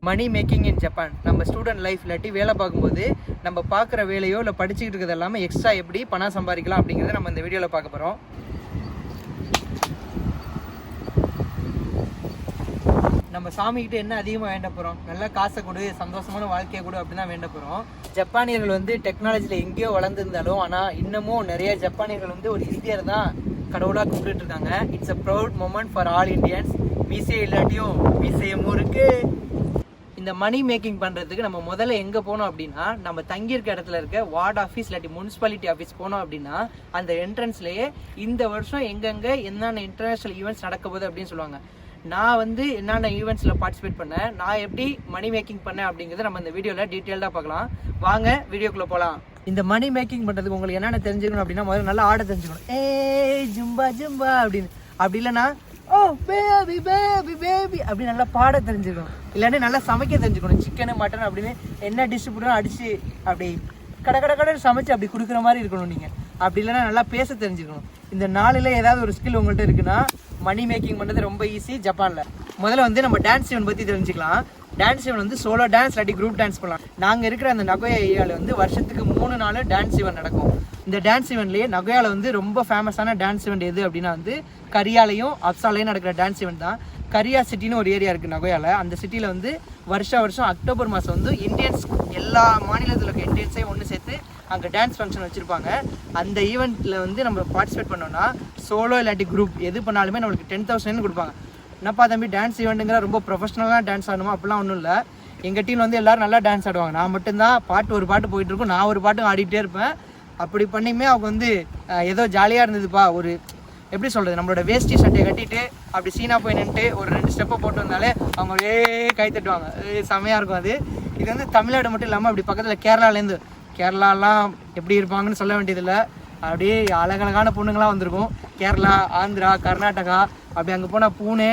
Money making in Japan. நம்ம student life இல்லாட்டி வேலை பார்க்கும்போது நம்ம பார்க்குற வேலையோ இல்லை படிச்சுக்கிட்டு இருக்கிறது எல்லாமே எக்ஸ்ட்ரா எப்படி பணம் சம்பாதிக்கலாம் அப்படிங்கிறத நம்ம இந்த வீடியோவில் பார்க்க போகிறோம். நம்ம சாமிக்கிட்ட என்ன அதிகமாக வேண்ட போகிறோம்? நல்லா காசை கொடு, சந்தோஷமான வாழ்க்கையை கொடு அப்படின்னு தான் வேண்ட போகிறோம். ஜப்பானியர்கள் வந்து டெக்னாலஜியில் எங்கேயோ வளர்ந்துருந்தாலும் ஆனால் இன்னமும் நிறைய ஜப்பானியர்கள் வந்து ஒரு இந்தியர் தான் கடவுளாக கும்பிட்டு இருக்காங்க. It's a proud moment for all Indians. மீசே இல்லாட்டியும் மீசையும் இருக்கு. இந்த மணி மேக்கிங் பண்ணுறதுக்கு நம்ம முதல்ல எங்கே போனோம் அப்படின்னா, நம்ம தங்கியிருக்க இடத்துல இருக்க வார்டு ஆஃபீஸ் இல்லாட்டி முனிசிபாலிட்டி ஆஃபீஸ் போனோம் அப்படின்னா அந்த என்ட்ரன்ஸ்லேயே இந்த வருஷம் எங்கெங்கே என்னென்ன இன்டர்நேஷ்னல் ஈவெண்ட்ஸ் நடக்க போகுது அப்படின்னு சொல்லுவாங்க. நான் வந்து என்னென்ன ஈவெண்ட்ஸில் பார்ட்டிசிபேட் பண்ணேன், நான் எப்படி மணி மேக்கிங் பண்ணேன் அப்படிங்கிறத நம்ம இந்த வீடியோவில் டீட்டெயில்டாக பார்க்கலாம். வாங்க வீடியோக்குள்ளே போகலாம். இந்த மணி மேக்கிங் பண்ணுறதுக்கு உங்களுக்கு என்னென்ன தெரிஞ்சுக்கணும் அப்படின்னா, முதல்ல நல்லா ஆட தெரிஞ்சுக்கணும். ஜும்பா ஜும்பா அப்படின்னு. அப்படி இல்லைன்னா ஓ பேபி பேபி பேபி அப்படி நல்லா பாட தெரிஞ்சுக்கணும். இல்லைன்னா நல்லா சமைக்க தெரிஞ்சுக்கணும். சிக்கனு மட்டன் அப்படின்னு என்ன டிஷ் போட்டு அடித்து அப்படி கடை சமைச்சு அப்படி கொடுக்குற மாதிரி இருக்கணும் நீங்கள். அப்படி இல்லைன்னா நல்லா பேச தெரிஞ்சுக்கணும். இந்த நாளில் ஏதாவது ஒரு ஸ்கில் உங்கள்கிட்ட இருக்குன்னா மணி மேக்கிங் பண்ணுறது ரொம்ப ஈஸி ஜப்பானில். முதல்ல வந்து நம்ம டான்ஸ் ஈவெண்ட் பற்றி தெரிஞ்சுக்கலாம். டான்ஸ் ஈவெண்ட் வந்து சோலோ டான்ஸ் இல்லாட்டி குரூப் டான்ஸ் பண்ணலாம். நாங்கள் இருக்கிற அந்த நகோயா ஏரியாவில் வந்து வருஷத்துக்கு 3 நாள் டான்ஸ் ஈவெண்ட் நடக்கும். இந்த டான்ஸ் ஈவெண்ட்லேயே நகோயாவில் வந்து ரொம்ப ஃபேமஸான டான்ஸ் ஈவெண்ட் எது அப்படின்னா வந்து கரியாலையும் அப்சாலையும் நடக்கிற டான்ஸ் ஈவெண்ட் தான். கரியா சிட்டின்னு ஒரு ஏரியா இருக்குது நகோயாவில். அந்த சிட்டியில் வந்து வருஷம் அக்டோபர் மாதம் வந்து இந்தியன்ஸ் எல்லா மாநிலத்தில் இருக்க இந்தியன்ஸையும் ஒன்று சேர்த்து அங்கே டான்ஸ் ஃபங்க்ஷன் வச்சுருப்பாங்க. அந்த ஈவெண்ட்டில் வந்து நம்ம பார்ட்டிசிபேட் பண்ணோன்னா சோலோ இல்லாட்டி குரூப் எது பண்ணாலுமே நம்மளுக்கு 10,000 கொடுப்பாங்க. என்னப்பா தம்பி டான்ஸ் ஈவெண்ட்டுங்கிற ரொம்ப ப்ரொஃபஷனலாக டான்ஸ் ஆடணுமா? அப்படிலாம் ஒன்றும் இல்லை. எங்கள் டீமில் வந்து எல்லோரும் நல்லா டான்ஸ் ஆடுவாங்க. நான் மட்டும்தான் ஒரு பாட்டு போயிட்டுருக்கோம், நான் ஒரு பாட்டும் ஆடிட்டே இருப்பேன். அப்படி பண்ணியுமே அவங்க வந்து ஏதோ ஜாலியாக இருந்ததுப்பா. ஒரு எப்படி சொல்கிறது, நம்மளோட வேஷ்டி சட்டையை கட்டிட்டு அப்படி சீனா போய் நின்றுட்டு ஒரு 2 ஸ்டெப்பை போட்டு வந்தாலே அவங்க கை தட்டுவாங்க. செம்மையாக இருக்கும் அது. இது வந்து தமிழ்நாடு மட்டும் இல்லாமல் அப்படி பக்கத்தில் கேரளாலாம் எப்படி இருப்பாங்கன்னு சொல்ல வேண்டியதில்லை. அப்படியே அழகழகான பொண்ணுங்களாம் வந்திருக்கும். கேரளா, ஆந்திரா, கர்நாடகா, அப்படி அங்கே போனால் பூனே,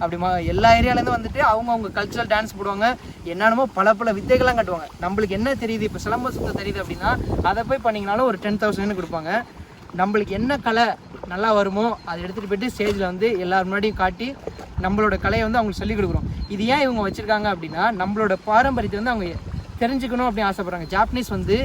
அப்படி எல்லா ஏரியாலேருந்து வந்துட்டு அவங்க கல்ச்சுரல் டான்ஸ் போடுவாங்க. என்னென்னமோ பல வித்தைகள்லாம் கட்டுவாங்க. நம்மளுக்கு என்ன தெரியுது, இப்போ சிலம்ப சுத்த தெரியுது அப்படின்னா அதை போய் பண்ணிங்கனாலும் ஒரு 10,000 கொடுப்பாங்க. நம்மளுக்கு என்ன கலை நல்லா வருமோ அதை எடுத்துகிட்டு போய்ட்டு ஸ்டேஜில் வந்து எல்லாரும் முன்னாடியும் காட்டி நம்மளோட கலையை வந்து அவங்களுக்கு சொல்லிக் கொடுக்குறோம். இது ஏன் இவங்க வச்சுருக்காங்க அப்படின்னா, நம்மளோட பாரம்பரியத்தை வந்து அவங்க தெரிஞ்சுக்கணும் அப்படின்னு ஆசைப்படுறாங்க. ஜாப்பனீஸ் வந்து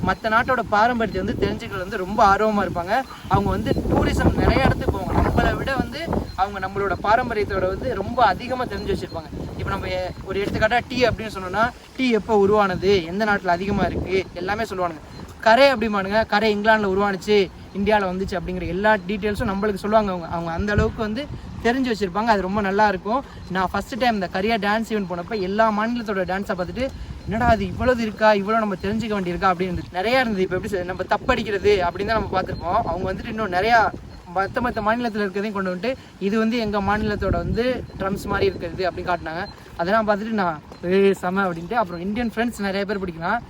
மற்ற நாட்டோட பாரம்பரியத்தை வந்து தெரிஞ்சுக்கிறது வந்து ரொம்ப ஆர்வமாக இருப்பாங்க. அவங்க வந்து டூரிசம் நிறைய இடத்துக்கு போவாங்க. நம்மளை விட வந்து அவங்க நம்மளோட பாரம்பரியத்தோட வந்து ரொம்ப அதிகமாக தெரிஞ்சு வச்சுருப்பாங்க. இப்போ நம்ம ஒரு எடுத்துக்காட்டாக டீ அப்படின்னு சொன்னோன்னா, டீ எப்போ உருவானது, எந்த நாட்டில் அதிகமாக இருக்குது எல்லாமே சொல்லுவானுங்க. கரை அப்படிமானுங்க, கரை இங்கிலாண்டில் உருவானுச்சு, இந்தியாவில் வந்துச்சு அப்படிங்கிற எல்லா டீட்டெயில்ஸும் நம்மளுக்கு சொல்லுவாங்க. அவங்க அந்த அளவுக்கு வந்து தெரிஞ்சு வச்சுருப்பாங்க. அது ரொம்ப நல்லா இருக்கும். நான் ஃபஸ்ட்டு டைம் இந்த கரியா டான்ஸ் ஈவெண்ட் போனப்போ எல்லா மாநிலத்தோட டான்ஸை பார்த்துட்டு என்னடா அது இவ்வளவு இருக்கா, இவ்வளோ நம்ம தெரிஞ்சுக்க வேண்டியிருக்கா அப்படின்னு நிறையா இருந்தது. இப்போ எப்படி நம்ம தப்படிக்கிறது அப்படின்னு தான் நம்ம பார்த்துருப்போம். அவங்க வந்துட்டு இன்னும் நிறையா மற்ற மாநிலத்தில் இருக்கிறதையும் கொண்டு வந்துட்டு இது வந்து எங்கள் மாநிலத்தோட வந்து ட்ரம்ஸ் மாதிரி இருக்கிறது அப்படின்னு காட்டினாங்க. அதெல்லாம் பார்த்துட்டு நான் செம அப்படின்ட்டு. அப்புறம் இந்தியன் ஃப்ரெண்ட்ஸ் நிறைய பேர் பிடிக்கலாம்.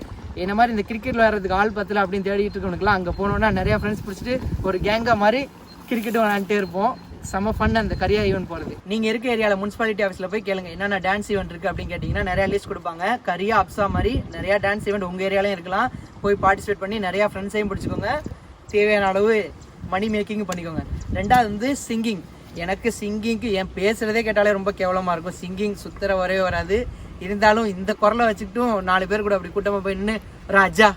என்ன மாதிரி இந்த கிரிக்கெட் விளையாடுறதுக்கு ஆள் பத்தல அப்படின்னு தேடிட்டு இருக்கவனுக்குலாம் அங்கே போனோன்னா நிறையா ஃப்ரெண்ட்ஸ் பிடிச்சிட்டு ஒரு கேங்காக மாதிரி கிரிக்கெட்டும் விளையாண்டுட்டே இருப்போம். செம்ம ஃபன் அந்த கரியா ஈவெண்ட் போகிறது. நீங்கள் இருக்க ஏரியாவில் முனிசிபாலிட்டி ஆஃபீஸில் போய் கேளுங்க என்னென்ன டான்ஸ் ஈவெண்ட் இருக்குது அப்படின்னு கேட்டிங்கன்னா நிறையா லிஸ்ட் கொடுப்பாங்க. கரியா, அப்சா மாதிரி நிறையா டான்ஸ் ஈவெண்ட் உங்கள் ஏரியாலையும் இருக்கலாம். போய் பார்ட்டிசிபேட் பண்ணி நிறையா ஃப்ரெண்ட்ஸையும் பிடிச்சிக்கோங்க. தேவையான அளவு மணி மேக்கிங் பண்ணிக்கோங்க. ரெண்டாவது வந்து சிங்கிங். எனக்கு சிங்கிங்க்கு என் பேசுகிறதே கேட்டாலே ரொம்ப கேவலமாக இருக்கும். சிங்கிங் சுத்தர வரவே வராது. இருந்தாலும் இந்த குரலை வச்சுக்கிட்டும் 4 பேர் கூட அப்படி கூட்டமாக போய் நின்று ராஜா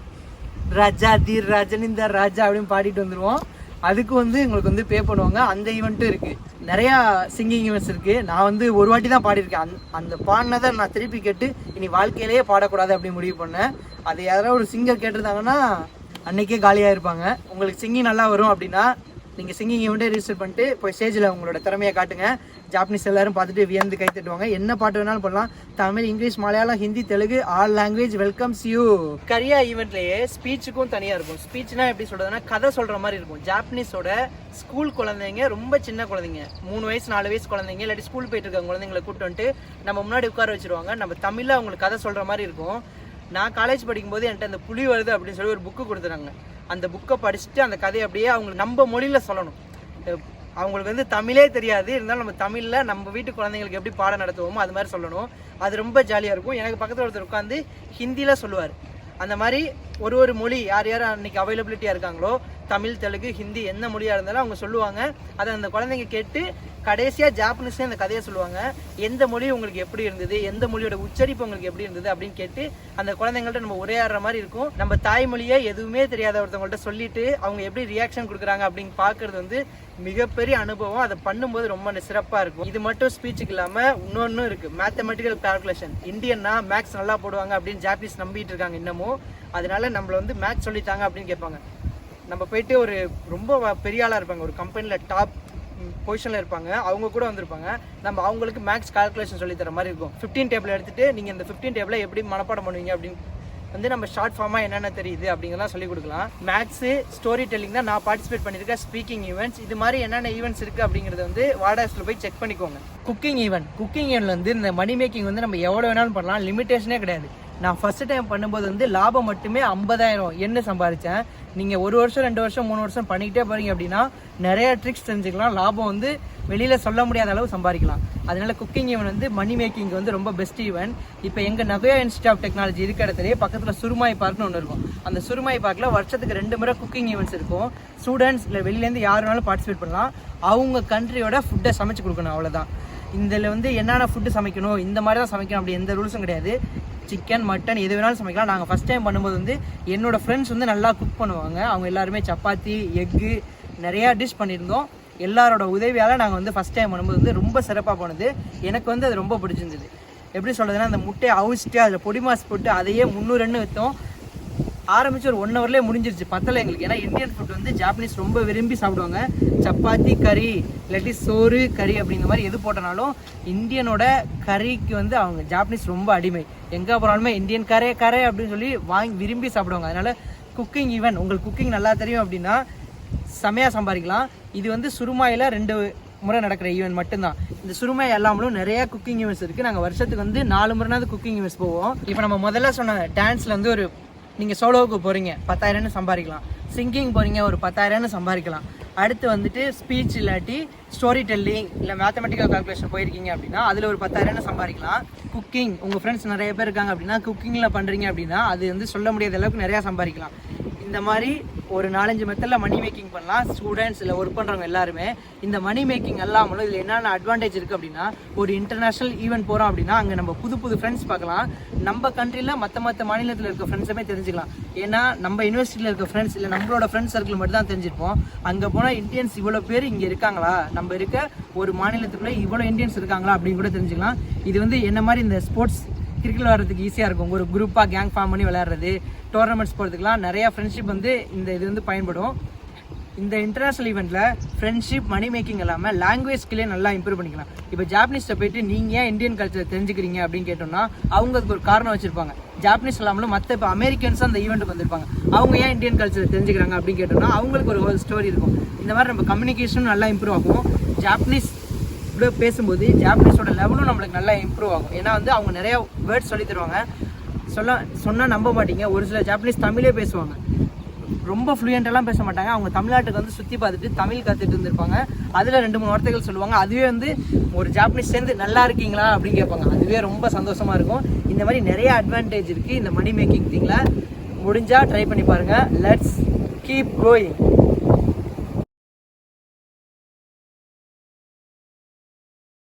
ராஜா தீர் ராஜன் இந்த ராஜா அப்படின்னு பாடிட்டு வந்துடுவோம். அதுக்கு வந்து எங்களுக்கு வந்து பே பண்ணுவாங்க. அந்த ஈவெண்ட்டும் இருக்குது. நிறையா சிங்கிங் ஈவெண்ட்ஸ் இருக்குது. நான் வந்து ஒரு வாட்டி தான் பாடியிருக்கேன். அந்த பாடினதை நான் திருப்பி கேட்டு இனி வாழ்க்கையிலேயே பாடக்கூடாது அப்படின்னு முடிவு பண்ணேன். அது யாராவது ஒரு சிங்கர் கேட்டிருந்தாங்கன்னா அன்றைக்கே காலியாக இருப்பாங்க. உங்களுக்கு சிங்கிங் நல்லா வரும் அப்படின்னா நீங்கள் சிங்கிங் ஈவெண்ட்டே ரிஜிஸ்டர் பண்ணிட்டு போய் ஸ்டேஜில் உங்களோட திறமையை காட்டுங்க. ஜாப்பனீஸ் எல்லோரும் பார்த்துட்டு வியந்து கை தட்டுவாங்க. என்ன பாட்டு வேணாலும் பண்ணலாம். Tamil, English, Malayalam, Hindi, Telugu all language welcomes you. கரியா ஈவெண்ட்லேயே ஸ்பீச்சுக்கும் தனியாக இருக்கும். ஸ்பீச்னா எப்படி சொல்கிறதுனா கதை சொல்கிற மாதிரி இருக்கும். ஜாப்பனீஸோட ஸ்கூல் குழந்தைங்க, ரொம்ப சின்ன குழந்தைங்க, 3 வயசு 4 வயசு குழந்தைங்க இல்லாட்டி ஸ்கூல் போயிட்டு இருக்க குழந்தைங்களை கூப்பிட்டு வந்துட்டு நம்ம முன்னாடி உட்கார வச்சுருவாங்க. நம்ம தமிழில் அவங்களுக்கு கதை சொல்கிற மாதிரி இருக்கும். நான் காலேஜ் படிக்கும்போது என்கிட்ட அந்த புலி வருது அப்படின்னு சொல்லி ஒரு புக்கு கொடுத்துறாங்க. அந்த புக்கை படிச்சுட்டு அந்த கதையை அப்படியே அவங்களுக்கு நம்ம மொழியில் சொல்லணும். அவங்களுக்கு வந்து தமிழே தெரியாது, இருந்தாலும் நம்ம தமிழில் நம்ம வீட்டு குழந்தைங்களுக்கு எப்படி பாடம் நடத்துவோமோ அது மாதிரி சொல்லணும். அது ரொம்ப ஜாலியாக இருக்கும். எனக்கு பக்கத்தில் ஒருத்தர் உட்காந்து ஹிந்தியில் சொல்லுவார். அந்த மாதிரி ஒரு மொழி யார் யார் அன்னைக்கு அவைலபிலிட்டியாக இருக்காங்களோ, தமிழ், தெலுங்கு, ஹிந்தி என்ன மொழியாக இருந்தாலும் அவங்க சொல்லுவாங்க. அதை அந்த குழந்தைங்க கேட்டு கடைசியாக ஜாப்பனீஸ்லேயே அந்த கதையை சொல்லுவாங்க. எந்த மொழி உங்களுக்கு எப்படி இருந்தது, எந்த மொழியோட உச்சரிப்பு உங்களுக்கு எப்படி இருந்தது அப்படின்னு கேட்டு அந்த குழந்தைங்கள்ட்ட நம்ம உரையாடுற மாதிரி இருக்கும். நம்ம தாய்மொழியை எதுவுமே தெரியாத ஒருத்தவங்கள்ட்ட சொல்லிட்டு அவங்க எப்படி ரியாக்ஷன் கொடுக்குறாங்க அப்படின்னு பார்க்கறது வந்து மிகப்பெரிய அனுபவம். அதை பண்ணும்போது ரொம்ப சிறப்பாக இருக்கும். இது மட்டும் ஸ்பீச்சுக்கு இல்லாமல் இன்னொன்று இருக்குது, மேத்தமெட்டிக்கல் கால்குலேஷன். இந்தியன்னா மேக்ஸ் நல்லா போடுவாங்க அப்படின்னு ஜாப்பனீஸ் நம்பிட்டு இருக்காங்க இன்னமும். அதனால நம்மள வந்து மேக்ஸ் சொல்லித்தாங்க அப்படின்னு கேட்பாங்க. நம்ம போயிட்டு ஒரு ரொம்ப பெரிய ஆளாக இருப்பாங்க, ஒரு கம்பெனியில் டாப் பொசிஷனில் இருப்பாங்க, அவங்க கூட வந்திருப்பாங்க. நம்ம அவங்களுக்கு மேக்ஸ் கால்குலேஷன் சொல்லி தர மாதிரி இருக்கும். 15 டேபிள் எடுத்துகிட்டு நீங்கள் இந்த 15 டேபிளை எப்படி மனப்பாடம் பண்ணுவீங்க அப்படின்னு வந்து நம்ம ஷார்ட் ஃபார்மாக என்னென்ன தெரியுது அப்படிங்கிறதான் சொல்லிக் கொடுக்கலாம். மேக்ஸு, ஸ்டோரி டெல்லிங் தான் நான் பார்ட்டிசிபேட் பண்ணியிருக்கேன். ஸ்பீக்கிங் ஈவெண்ட்ஸ், இது மாதிரி என்னென்ன ஈவெண்ட்ஸ் இருக்குது அப்படிங்கிறத வந்து வாடாஸில் போய் செக் பண்ணிக்கோங்க. குக்கிங் ஈவெண்ட்டில் வந்து இந்த மணி மேக்கிங் வந்து நம்ம எவ்வளோ வேணாலும் பண்ணலாம், லிமிட்டேஷனே கிடையாது. நான் ஃபஸ்ட்டு டைம் பண்ணும்போது வந்து லாபம் மட்டுமே 50,000 என்ன சம்பாதிச்சேன். நீங்கள் 1 வருஷம் 2 வருஷம் 3 வருஷம் பண்ணிக்கிட்டே போகிறீங்க அப்படின்னா நிறைய ட்ரிக்ஸ் தெரிஞ்சுக்கலாம். லாபம் வந்து வெளியில் சொல்ல முடியாத அளவு சம்பாதிக்கலாம். அதனால குக்கிங் ஈவெண்ட் வந்து மணி மேக்கிங் வந்து ரொம்ப பெஸ்ட் ஈவெண்ட். இப்போ எங்கள் நகோயா இன்ஸ்டியூட் ஆஃப் டெக்னாலஜி இருக்கிற இடத்துலேயே பக்கத்தில் சுருமாய் பார்க்னு ஒன்று இருக்கும். அந்த சுருமாய் பார்க்கில் வருஷத்துக்கு 2 முறை குக்கிங் ஈவெண்ட்ஸ் இருக்கும். ஸ்டூடெண்ட்ஸ் இல்லை வெளியிலேருந்து யார் வேணாலும் பார்ட்டிசிபேட் பண்ணலாம். அவங்க கண்ட்ரியோட ஃபுட்டை சமைச்சு கொடுக்கணும், அவ்வளோதான். இதில் வந்து என்னென்ன ஃபுட்டு சமைக்கணும், இந்த மாதிரி தான் சமைக்கணும் அப்படி எந்த ரூல்ஸும் கிடையாது. சிக்கன், மட்டன் எது வேணாலும் சமைக்கலாம். நாங்கள் ஃபஸ்ட் டைம் பண்ணும்போது வந்து என்னோடய ஃப்ரெண்ட்ஸ் வந்து நல்லா குக் பண்ணுவாங்க. அவங்க எல்லாருமே சப்பாத்தி, எக்கு நிறையா டிஷ் பண்ணியிருந்தோம். எல்லாரோட உதவியால் நாங்கள் வந்து ஃபஸ்ட் டைம் பண்ணும்போது வந்து ரொம்ப சிறப்பாக போனது. எனக்கு வந்து அது ரொம்ப பிடிச்சிருந்தது. எப்படி சொல்கிறதுனா, அந்த முட்டையை அவிச்சிட்டு அதில் பொடி மாஸ் போட்டு அதையே 300 விற்றோம். ஆரம்பிச்சு ஒரு 1 ஹவர்லேயே முடிஞ்சிருச்சு. பத்தலை எங்களுக்கு. ஏன்னா இந்தியன் ஃபுட் வந்து ஜாப்பனீஸ் ரொம்ப விரும்பி சாப்பிடுவாங்க. சப்பாத்தி, கறி, இல்லாட்டி சோறு, கறி அப்படிங்கிற மாதிரி எது போட்டனாலும் இந்தியனோட கறிக்கு வந்து அவங்க ஜாப்பனீஸ் ரொம்ப அடிமை. எங்கே போனாலுமே இந்தியன் கரை அப்படின்னு சொல்லி வாங்கி விரும்பி சாப்பிடுவாங்க. அதனால் குக்கிங் ஈவெண்ட், உங்களுக்கு குக்கிங் நல்லா தெரியும் அப்படின்னா செமையாக சம்பாதிக்கலாம். இது வந்து சுருமாயில் 2 முறை நடக்கிற ஈவெண்ட் மட்டும்தான். இந்த சுருமாய் எல்லாமலும் நிறைய குக்கிங் ஈவெண்ட்ஸ் இருக்குது. நாங்கள் வருஷத்துக்கு வந்து 4 முறைனாவது குக்கிங் ஈவெண்ட்ஸ் போவோம். இப்போ நம்ம முதல்ல சொன்ன டான்ஸில் வந்து ஒரு நீங்கள் சோலோவுக்கு போகிறீங்க 10,000 சம்பாதிக்கலாம். சிங்கிங் போகிறீங்க ஒரு 10,000 சம்பாதிக்கலாம். அடுத்து வந்துட்டு ஸ்பீச் இல்லாட்டி ஸ்டோரி டெல்லிங் இல்லை மேத்தமெட்டிக்கல் கால்குலேஷன் போயிருக்கீங்க அப்படின்னா அதில் ஒரு 10,000 சம்பாதிக்கலாம். குக்கிங், உங்கள் ஃப்ரெண்ட்ஸ் நிறைய பேர் இருக்காங்க அப்படின்னா குக்கிங்கில் பண்ணுறீங்க அப்படின்னா அது வந்து சொல்ல முடியாத அளவுக்கு நிறையா சம்பாதிக்கலாம். இந்த மாதிரி ஒரு 4-5 மெத்தடில் மணி மேக்கிங் பண்ணலாம். ஸ்டூடெண்ட்ஸ் இல்லை ஒர்க் பண்ணுறவங்க எல்லாருமே இந்த மணி மேக்கிங் எல்லாமலும் இதில் என்னென்ன அட்வான்டேஜ் இருக்குது அப்படின்னா, ஒரு இன்டர்நேஷ்னல் ஈவெண்ட் போகிறோம் அப்படின்னா அங்கே நம்ம புது ஃப்ரெண்ட்ஸ் பார்க்கலாம். நம்ம கண்ட்ரியில் மற்ற மாநிலத்தில் இருக்க ஃப்ரெண்ட்ஸுமே தெரிஞ்சுக்கலாம். ஏன்னா நம்ம யூனிவர்சிட்டியில் இருக்க ஃப்ரெண்ட்ஸ் இல்லை நம்மளோட ஃப்ரெண்ட்ஸ் சர்க்கிள் மட்டும் தான் தெரிஞ்சிருப்போம். அங்கே போனால் இந்தியன்ஸ் இவ்வளோ பேர் இங்கே இருக்காங்களா, நம்ம இருக்க ஒரு மாநிலத்துக்குள்ளே இவ்வளோ இந்தியன்ஸ் இருக்காங்களா அப்படின்னு கூட தெரிஞ்சுக்கலாம். இது வந்து என்ன மாதிரி இந்த ஸ்போர்ட்ஸ் கிரிக்கெட் விளையாடுறதுக்கு ஈஸியாக இருக்கும். ஒரு குரூப்பாக கேங் ஃபார்ம் பண்ணி விளையாடுறது, டோர்னமெண்ட்ஸ் போகிறதுக்குலாம் நிறையா ஃப்ரெண்ட்ஷிப் வந்து இது வந்து பயன்படும். இந்த இன்டர்நேஷ்னல் ஈவெண்ட்டில் ஃப்ரெண்ட்ஷிப், மணி மேக்கிங் இல்லாமல் லாங்குவேஜ் ஸ்கில்லே நல்லா இம்ப்ரூவ் பண்ணிக்கலாம். இப்போ ஜாப்பனீஸில் போயிட்டு நீங்கள் ஏன் இந்தியன் கல்ச்சர் தெரிஞ்சுக்கிறீங்க அப்படின்னு கேட்டோம்னா அவங்களுக்கு ஒரு காரணம் வச்சுருப்பாங்க. ஜாப்பனீஸ் இல்லாமலும் மற்ற இப்போ அமெரிக்கன்ஸாக அந்த ஈவெண்ட்டுக்கு வந்திருப்பாங்க. அவங்க ஏன் இந்தியன் கல்ச்சர் தெரிஞ்சுக்கிறாங்க அப்படின்னு கேட்டோம்னா அவங்களுக்கு ஒரு ஸ்டோரி இருக்கும். இந்த மாதிரி நம்ம கம்யூனிகேஷனும் நல்லா இம்ப்ரூவ் ஆகும். ஜாப்பனீஸ் இப்படி பேசும்போது ஜாப்பனீஸோட லெவலும் நம்மளுக்கு நல்லா இம்ப்ரூவ் ஆகும். ஏன்னா வந்து அவங்க நிறையா வேர்ட்ஸ் சொல்லி தருவாங்க. சொன்னால் நம்ப மாட்டீங்க, ஒரு சில ஜாப்பனீஸ் தமிழே பேசுவாங்க. ரொம்ப ஃப்ளூயண்ட்டெல்லாம் பேச மாட்டாங்க. அவங்க தமிழ்நாட்டுக்கு வந்து சுற்றி பார்த்துட்டு தமிழ் கற்றுட்டு இருந்திருப்பாங்க. அதில் 2-3 வார்த்தைகள் சொல்லுவாங்க. அதுவே வந்து ஒரு ஜாப்பனீஸ் சேர்ந்து நல்லா இருக்கீங்களா அப்படின்னு கேட்பாங்க. அதுவே ரொம்ப சந்தோஷமாக இருக்கும். இந்த மாதிரி நிறைய அட்வான்டேஜ் இருக்குது இந்த மணி மேக்கிங் திங்கில். முடிஞ்சால் ட்ரை பண்ணி பாருங்கள். Let's keep going.